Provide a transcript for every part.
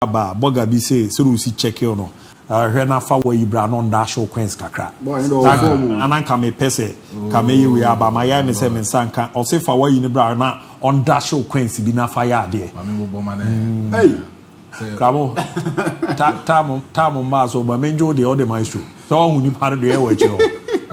Aba boga bi say so si check you no hwe na fa wa ibra no nda show queens kakra ananka me pese ka me we aba ma ya me say me sanka o say fa wa yi ni bra na on da show queens bi na fa ya de hey kamo tamo ma so ba menjo de o de maestro so hu ni pare de e wa chiro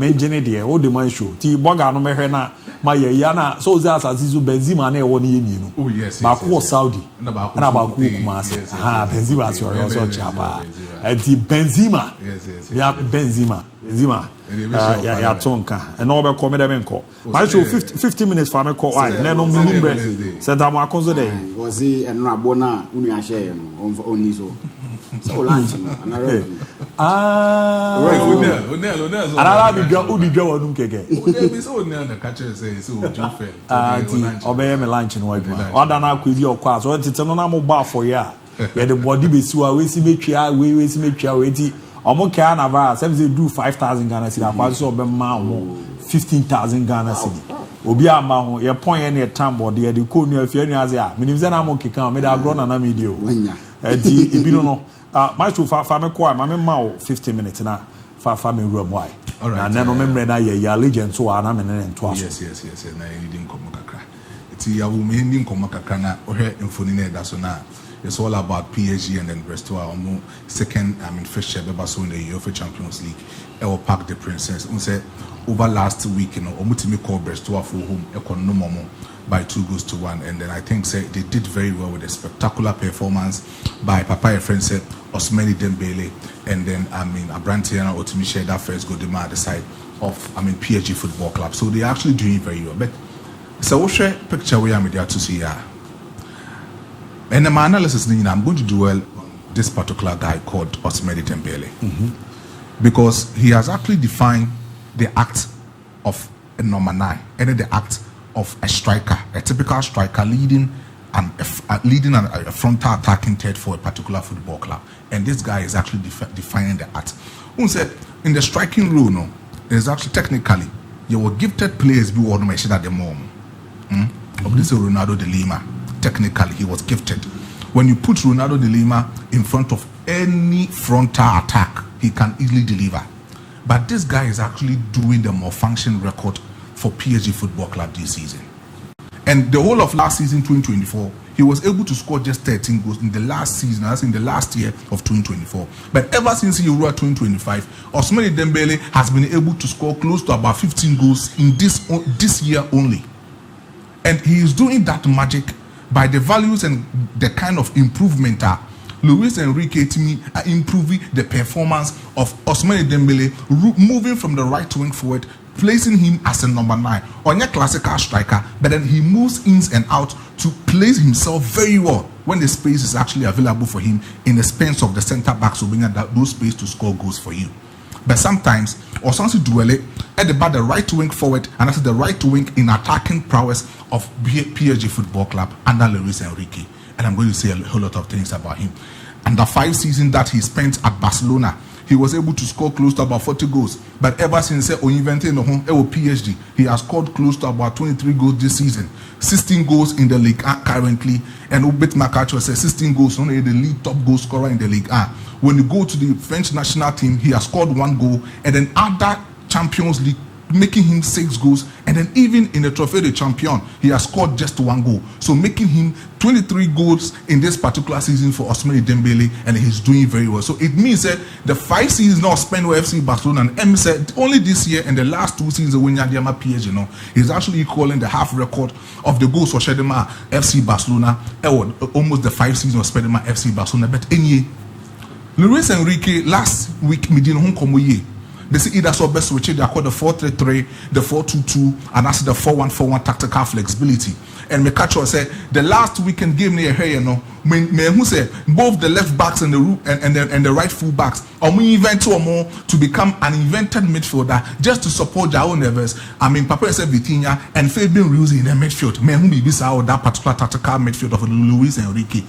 menjene de o de maestro ti boga no me hwe na ma ye ya na so za asasizu Benzema na e wo ne ye ni no oh yes ba ko Saudi na ba ko kuma se ha Benzema so yo so chapa enti Benzema ya Benzema ya tonka e no be come de menko ma show 50 minutes for me call why na no mumbre se da mo akonzo de was e no abona unu ya share no on ni so so lunch another Arara bi gwa udi gwa wonu keke be so na catch say so ju fe obey me lunch no aduma oda na akwa bi okwa so tete no na mo ba for ya ye the body be siwa we si metwa we si metwa we ti omo ka na va say do 5000 Ghana cedi akwa so obe ma ho 15000 Ghana cedi obi ama ho ye pon ye na tambo de de ko nu afia nu aze a minim ze na mo keka me da agro na media o enti ebi no Maestro fa me kwa ma me ma 50 minutes na fa me room why na no me na ye ya legend so ana me ne nto aso yes na ni nkomo kakra iti ya wo me ni nkomo kakra na ohwe mfoni na da so na it's all about PSG and then Bristol omo second fixture be so in the UEFA Champions League e will pack the princess say over last week omo timi call Bristol for home e kon no momo by 2-1, and then I think they did very well with a spectacular performance by Papa friend said Ousmane Demebele, and then Abrantiana Otimi shared that first goal at the side of PSG Football Club. So they're actually doing very well. But so we'll share picture we are media to see here. And in my analysis, I'm going to dwell on this particular guy called Ousmane Demebele because he has actually defined the act of a number 9 and the act of a striker, a typical striker leading a frontal attacking third for a particular football club. And this guy is actually defining the art. In the striking role, no, there's actually technically you were gifted players be one mentioned at the moment. This is Ronaldo de Lima. Technically, he was gifted. When you put Ronaldo de Lima in front of any frontal attack, he can easily deliver. But this guy is actually doing the more function record for PSG Football Club this season. And the whole of last season, 2024, he was able to score just 13 goals in the last season, as in the last year of 2024. But ever since Euro 2025, Ousmane Demebele has been able to score close to about 15 goals in this year only. And he is doing that magic by the values and the kind of improvement Luiz and Enrique to me are improving the performance of Ousmane Demebele, moving from the right wing forward, placing him as a number 9 on a classical striker, but then he moves in and out to place himself very well when the space is actually available for him in the space of the center backs to bring those space to score goals for you. But sometimes, Osansi Duele at the right wing forward, and that's the right wing in attacking prowess of PSG Football Club under Luiz Enrique. And I'm going to say a whole lot of things about him. And the 5 seasons that he spent at Barcelona, he was able to score close to about 40 goals. But ever since PSG, he has scored close to about 23 goals this season. 16 goals in the League A currently. And Ubit Makacho says 16 goals, only the league top goal scorer in the League A. When you go to the French national team, he has scored 1 goal. And then other Champions League, making him 6 goals, and then even in the Trophée de Champion, he has scored just 1 goal. So making him 23 goals in this particular season for Ousmane Demebele, and he's doing very well. So it means that the 5 seasons now spent with FC Barcelona, and M said only this year and the last 2 seasons when Yadiama PSG, he's actually equaling the half record of the goals for Shedema FC Barcelona, almost the 5 seasons of Shedema FC Barcelona. But anyway, Luiz Enrique last week Medina Hong Kong they say either so best switch it, they call the 4-3-3, the 4-2-2, and that's the 4-1-4-1 tactical flexibility. And Mekacho said the last weekend game near here, who said both the left backs and the right full backs are more to become an invented midfielder just to support their own levels. Papa said Vitinha and Fabian Ruiz in the midfield. Men who be that particular tactical midfield of Luiz Enrique.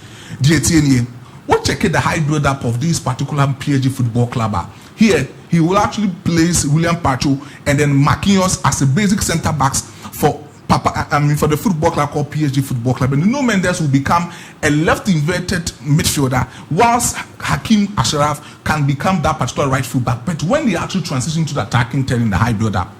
What check the high build up of this particular PSG Football Club? Here, he will actually place William Pacho and then Marquinhos as a basic centre backs for for the football club called PSG Football Club, and Nuno Mendes will become a left inverted midfielder, whilst Hakim Ashraf can become that particular right fullback. But when they actually transition to the attacking third in the high build-up,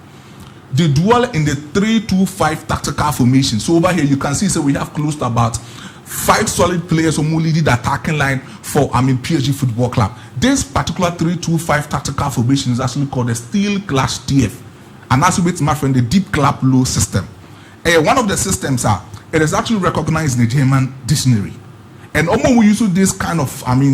they dwell in the 3-2-5 tactical formation. So over here you can see, so we have close to about 5 solid players who will lead the attacking line for PSG Football Club. This particular 3-2-5 tactical formation is actually called the Steel Clash TF, and that's with my friend the Deep Clap Low system. One of the systems it is actually recognized in the German dictionary. And when we use this kind of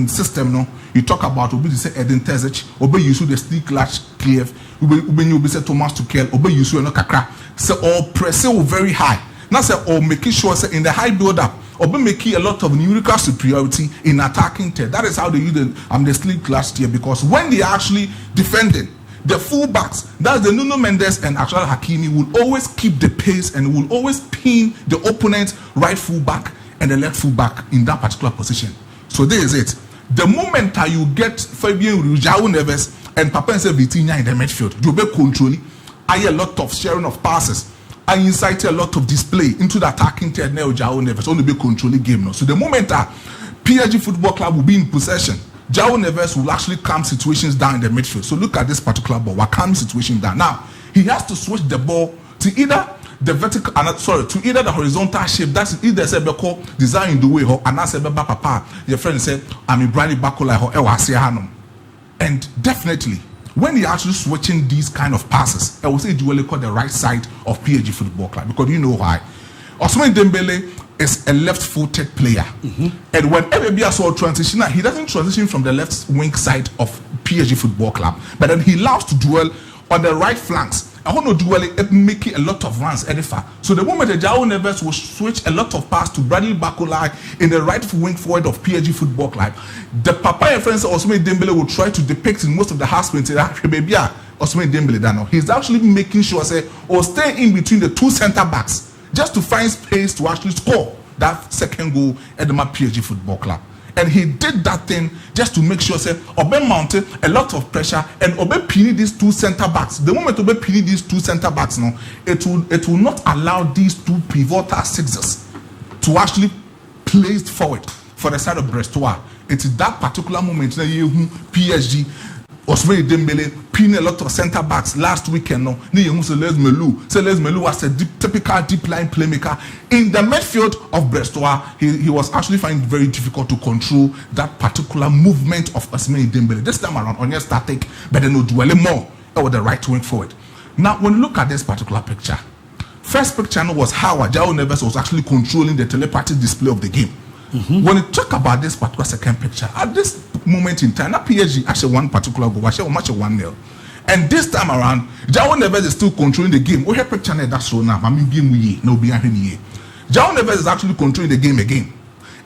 system, no, you talk about obi say Eden Terzic, obi use the Steel Clash TF, obi say Thomas Tuchel, obi use no kakra, say all press very high. Now say or making sure say in the high build up, obi making a lot of numerical superiority in attacking third. That is how they use the Steel Clash TF, because when they are actually defending, the fullbacks, that's the Nuno Mendes and Achraf Hakimi, will always keep the pace and will always pin the opponent's right fullback and the left fullback in that particular position. So there is it. The moment that you get Fabien João Neves and Papense Vitinha in the midfield, you'll be controlling. I hear a lot of sharing of passes. I incite a lot of display into the attacking third now João Neves. Only be controlling game now. So the moment that PSG Football Club will be in possession, João Neves will actually calm situations down in the midfield. So look at this particular ball. We're calming situation down. Now he has to switch the ball to either the vertical, to either the horizontal shape. That's either Sebeko design the way or Anasebe Papa. Your friend said, I'm Bradley Bakola or Ewasiahanum. And definitely, when you're actually switching these kind of passes, I will say dually called the right side of PSG Football Club, because you know why. Ousmane Dembele is a left-footed player, and whenever he saw transition, he doesn't transition from the left wing side of PSG Football Club, but then he loves to dwell on the right flanks. I want to dwell making a lot of runs at the far. So the moment that João Neves will switch a lot of pass to Bradley Bakola in the right wing forward of PSG Football Club, the Papaya friends Ousmane Dembele will try to depict in most of the house painting Ousmane Dembele. He's actually making sure or stay in between the two center backs just to find space to actually score that second goal at the PSG Football Club. And he did that thing just to make sure Obe mounted a lot of pressure and Obe pinning these two center backs. The moment Obe pinning these two center backs now, it will not allow these two pivotal sixes to actually place forward for the side of Brestois. It is that particular moment that PSG Ousmane Dembele pinning a lot of center backs last weekend. No, Les Melou was a typical deep line playmaker in the midfield of Brestois. He was actually finding it very difficult to control that particular movement of Ousmane Dembele. This time around, on your static, but then no dwelling more over the right wing forward. Now, when you look at this particular picture, first picture was how João Neves was actually controlling the telepathic display of the game. When you talk about this particular second picture, at this moment in time, that PSG actually one particular goal, actually match 1-0. And this time around, João Neves is still controlling the game. We have picture that's so now. João Neves is actually controlling the game again.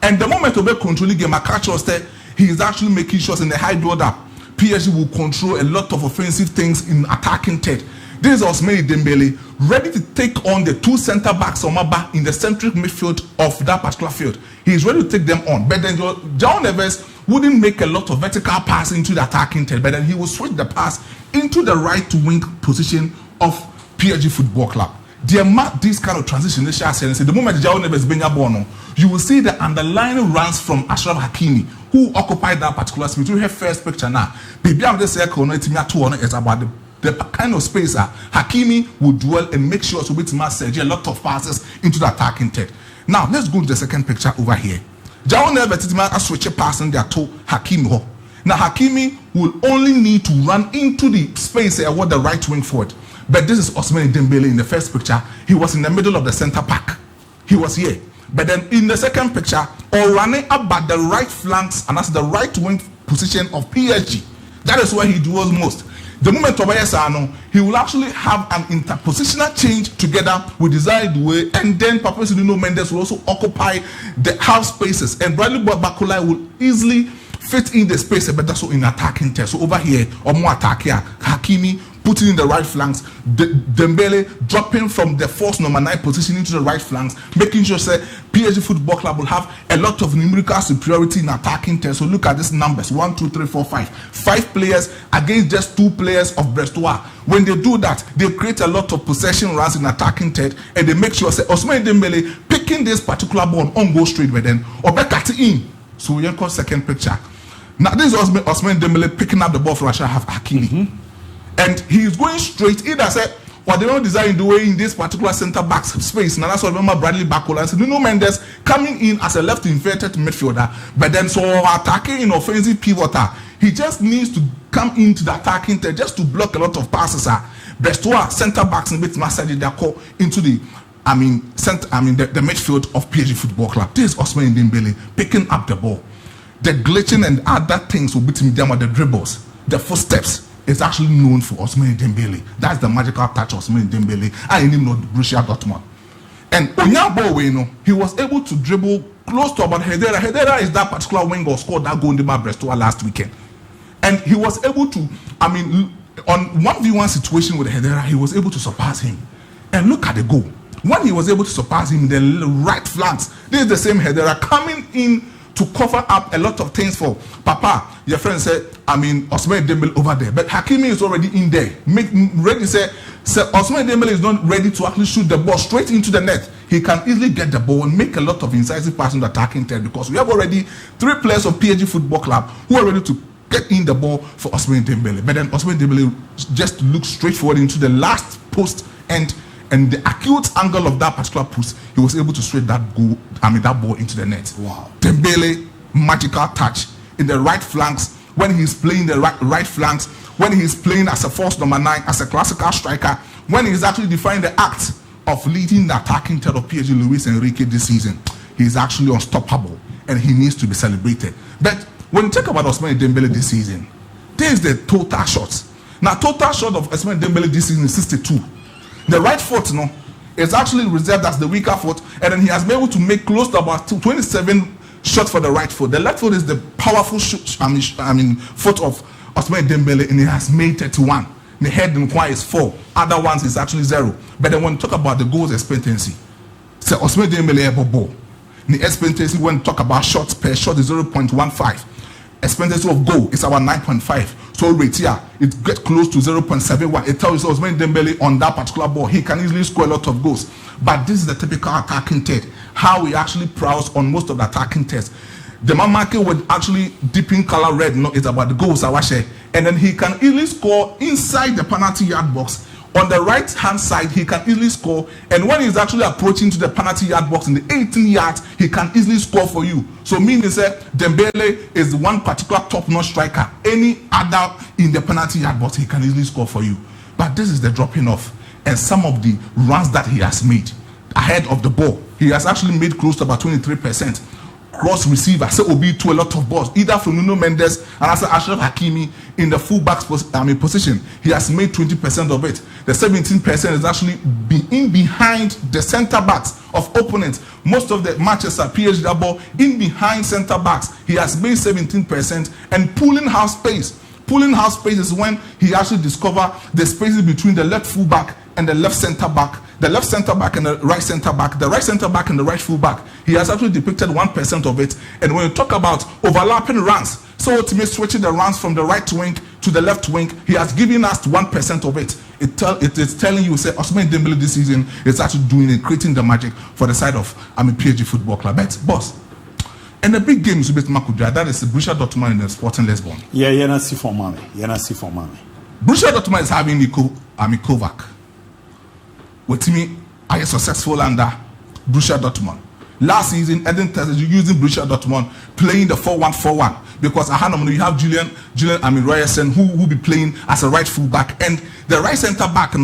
And the moment we controlling the game, I catch us there, he is actually making sure in the high build up, PSG will control a lot of offensive things in attacking third. This is Ousmane Dembele ready to take on the two center backs in the centric midfield of that particular field. He is ready to take them on. But then João Neves wouldn't make a lot of vertical pass into the attacking third, but then he will switch the pass into the right wing position of PSG Football Club. This kind of transition, the moment João Neves being a bono, you will see the underlying runs from Achraf Hakimi, who occupied that particular space. We have first picture now. Baby, I'm the circle, is about the kind of space Hakimi would dwell and make sure to be a lot of passes into the attacking third. Now let's go to the second picture over here. João Neves is switch passing there to Hakimi. Now Hakimi will only need to run into the space where the right wing forward. But this is Ousmane Dembele in the first picture. He was in the middle of the center pack. He was here. But then in the second picture, or running about the right flanks and that's the right wing position of PSG. That is where he dwells most. The moment Tobayasano, he will actually have an interpositional change together with Desire Doué, and then Papense Nuno Mendes will also occupy the half spaces, and Bradley Bakola will easily fit in the space, but that's in attacking test. So over here, or more attack here, Hakimi putting in the right flanks. Demebele dropping from the false number 9 position into the right flanks, making sure say PSG Football Club will have a lot of numerical superiority in attacking terms. So look at these numbers: 1, 2, 3, 4, 5. 5 players against just 2 players of Brestois. When they do that, they create a lot of possession runs in attacking third, and they make sure say Ousmane Demebele picking this particular ball on goal straight with them or back at in. So we call second picture. Now this is Ousmane Demebele picking up the ball from Achraf Hakimi, and he is going straight. Either say what they don't design the way in this particular centre back space. Now that's what remember Bradley Bakola and Nuno Mendes coming in as a left inverted midfielder, but then so attacking in offensive pivoter. He just needs to come into the attacking third just to block a lot of passes. Brestois centre backs and bit massage their call into the the midfield of PSG Football Club. This is Ousmane Demebele picking up the ball. The glitching and other things will beat him down with the dribbles. The footsteps is actually known for Ousmane Demebele. That's the magical touch of Ousmane Demebele. I didn't even know Borussia Dortmund. And Onyabo, he was able to dribble close to about Hedera. Hedera is that particular winger who scored that goal in the Brestois last weekend. And he was able to, on 1v1 situation with Hedera, he was able to surpass him. And look at the goal. When he was able to surpass him in the right flanks, this is the same Hedera coming in to cover up a lot of things for Papa. Your friend said, Ousmane Demebele over there. But Hakimi is already in there. Ready say Ousmane Demebele is not ready to actually shoot the ball straight into the net. He can easily get the ball and make a lot of incisive passes in the attacking third, because we have already 3 players of PSG Football Club who are ready to get in the ball for Ousmane Demebele. But then Ousmane Demebele just looks straight forward into the last post, and the acute angle of that particular post, he was able to straight that ball into the net. Wow. Demebele, magical touch in the right flanks. When he's playing the right flanks, when he's playing as a false number 9, as a classical striker, when he's actually defining the act of leading the attacking third of PSG, Luiz Enrique this season, he's actually unstoppable, and he needs to be celebrated. But when you talk about Ousmane Demebele this season, there's the total shots. Now, total shot of Ousmane Demebele this season is 62. The right foot, is actually reserved as the weaker foot, and then he has been able to make close to about 27 shots for the right foot. The left foot is the powerful foot of Ousmane Demebele, and he has made 31. The head in Kwa is 4. Other ones is actually 0. But then when you talk about the goals expectancy, so Ousmane Demebele ball. The expectancy when you talk about shots per shot is 0.15. Expectancy of goal is about 9.5. So rate here, it gets close to 0.71. It tells you Ousmane Demebele on that particular ball, he can easily score a lot of goals. But this is the typical attacking third, how he actually prowls on most of the attacking thirds. The man market with actually deep in color red, it's about the goals Awashe, and then he can easily score inside the penalty yard box. On the right hand side, he can easily score, and when he's actually approaching to the penalty yard box in the 18 yards, he can easily score for you. So meaning that Demebele is one particular top-notch striker. Any other in the penalty yard box, he can easily score for you. But this is the dropping off, and some of the runs that he has made ahead of the ball, he has actually made close to about 23%. Cross receiver, so Obi to a lot of balls, either from Nuno Mendes and also Achraf Hakimi in the fullback position. He has made 20% of it. The 17% is actually in behind the centre backs of opponents. Most of the matches are PSG ball in behind centre backs. He has made 17% and pulling half space. Pulling half space is when he actually discover the spaces between the left fullback and the left centre back, the left centre back and the right centre back, the right centre back and the right full back. He has actually depicted 1% of it. And when you talk about overlapping runs, so to me switching the runs from the right wing to the left wing, he has given us 1% of it. It is telling you, say, Ousmane Demebele this season is actually doing and creating the magic for the side of PSG Football Club. But boss, and the big games with Makudra, that is Borussia Dortmund and the Sporting Lisbon. Yeah, you're not see for mommy. Borussia Dortmund is having Kovac. With me, I am successful under Borussia Dortmund. Last season, Eden Test is using Borussia Dortmund, playing the 4-1-4-1, because you have Julian Ryerson who will be playing as a right full back, and the right centre back,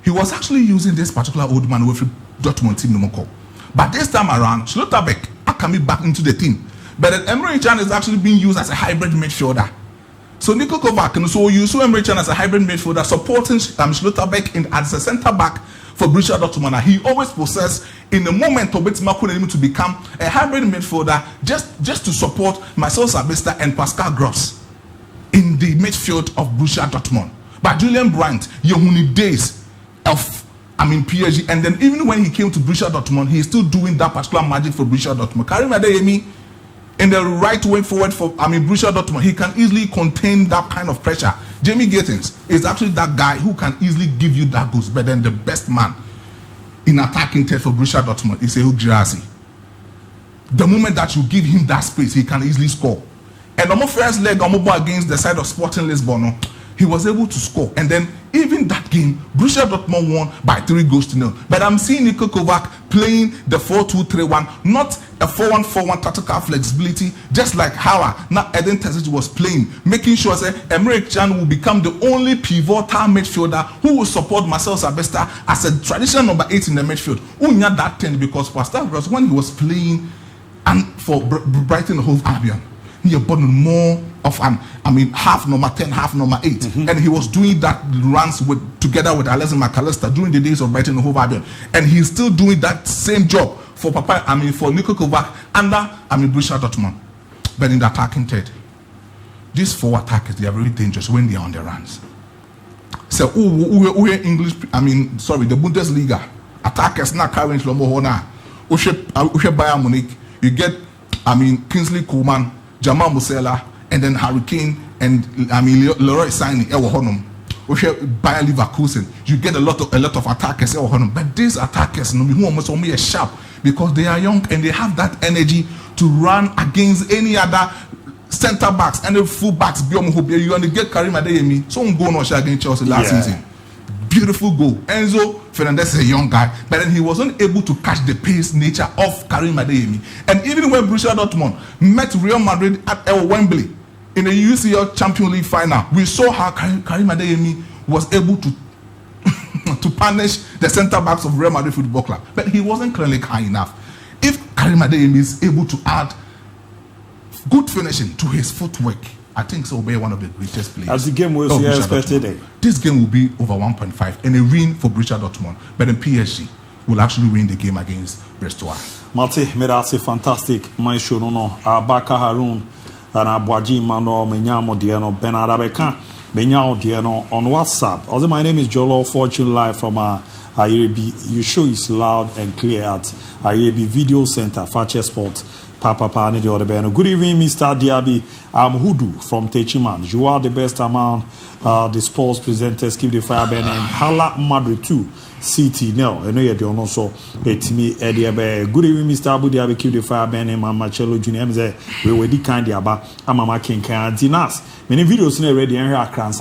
he was actually using this particular old man with Dortmund team. But this time around, Schlotterbeck are coming back into the team. But then Emre Can is actually being used as a hybrid midfielder. So Niko Kovac, so you saw Emre Can as a hybrid midfielder supporting Schlotterbeck as a centre back for Borussia Dortmund. He always possesses in the moment of it to become a hybrid midfielder just to support Marcel Sabitzer and Pascal Gross in the midfield of Borussia Dortmund. But Julian Brandt, Yehuni days of PSG, and then even when he came to Borussia Dortmund, he is still doing that particular magic for Borussia Dortmund. Karim Adeyemi, in the right way forward for Borussia Dortmund, he can easily contain that kind of pressure. Jamie Gittins is actually that guy who can easily give you that goals, but then the best man in attacking third for Borussia Dortmund is Ehud Girassi. The moment that you give him that space, he can easily score. And on my first leg, against the side of Sporting Lisbon, he was able to score. And then even that game, Borussia Dortmund won by 3-0. But I'm seeing Niko Kovac playing the 4-2-3-1, not a 4-1-4-1 tactical flexibility, just like how now Eden Terzic was playing, making sure that Emre Can will become the only pivotal midfielder who will support Marcel Sabesta as a traditional number 8 in the midfield. Unya that 10 because Pascal Gross, when he was playing and for Brighton and Hove Albion, he bought more of an half number 10, half number 8, and he was doing that runs together with Alexander McAllister during the days of Brighton and Hove Albion, and he's still doing that same job for for Niko Kovac under Borussia Dortmund. But in the attacking third, these 4 attackers, they are very dangerous when they are on the runs. So who English? The Bundesliga attackers now currently Bayern Munich. You get Kingsley Coman, Jamal Musiala, and then Harry Kane, and Leroy Sané. Bayer Leverkusen. You get a lot of attackers. But these attackers, who almost only sharp because they are young and they have that energy to run against any other center backs and the full backs. You only get Karim Adeyemi. Some goal against Chelsea last season. Beautiful goal. Enzo Fernandez is a young guy, but then he wasn't able to catch the pace nature of Karim Adeyemi. And even when Borussia Dortmund met Real Madrid at Wembley in the UCL Champions League final, we saw how Karim Adeyemi was able to to punish the centre backs of Real Madrid Football Club, but he wasn't clearly high enough. If Karim Adeyemi is able to add good finishing to his footwork, I think so will be one of the greatest players. As the game was expected, this game will be over 1.5 and a win for Borussia Dortmund. But then PSG will actually win the game against Bristol. Mate, Medase, fantastic. Maestro, no, Abaka Harun, and Abuaji Mano, Menyamo Diano, Benarabeka, Menyao Diano on WhatsApp. Also, my name is Jolo Fortune Live from Ayabi. Your show is loud and clear at Ayabi Video Center, Fakye Sport. Papa Good evening, Mr. DIABY. I'm Hudu from Techiman. You are the best among the sports presenters. Keep the fire burning. Hala Madrid 2 CT. No, I know you're the honor. So it's me, Eddie. Good evening, Mr. Abu DIABY. Keep the fire burning. Mama Cello Junior. We were the kind of Mama King Dinas. Many videos in already.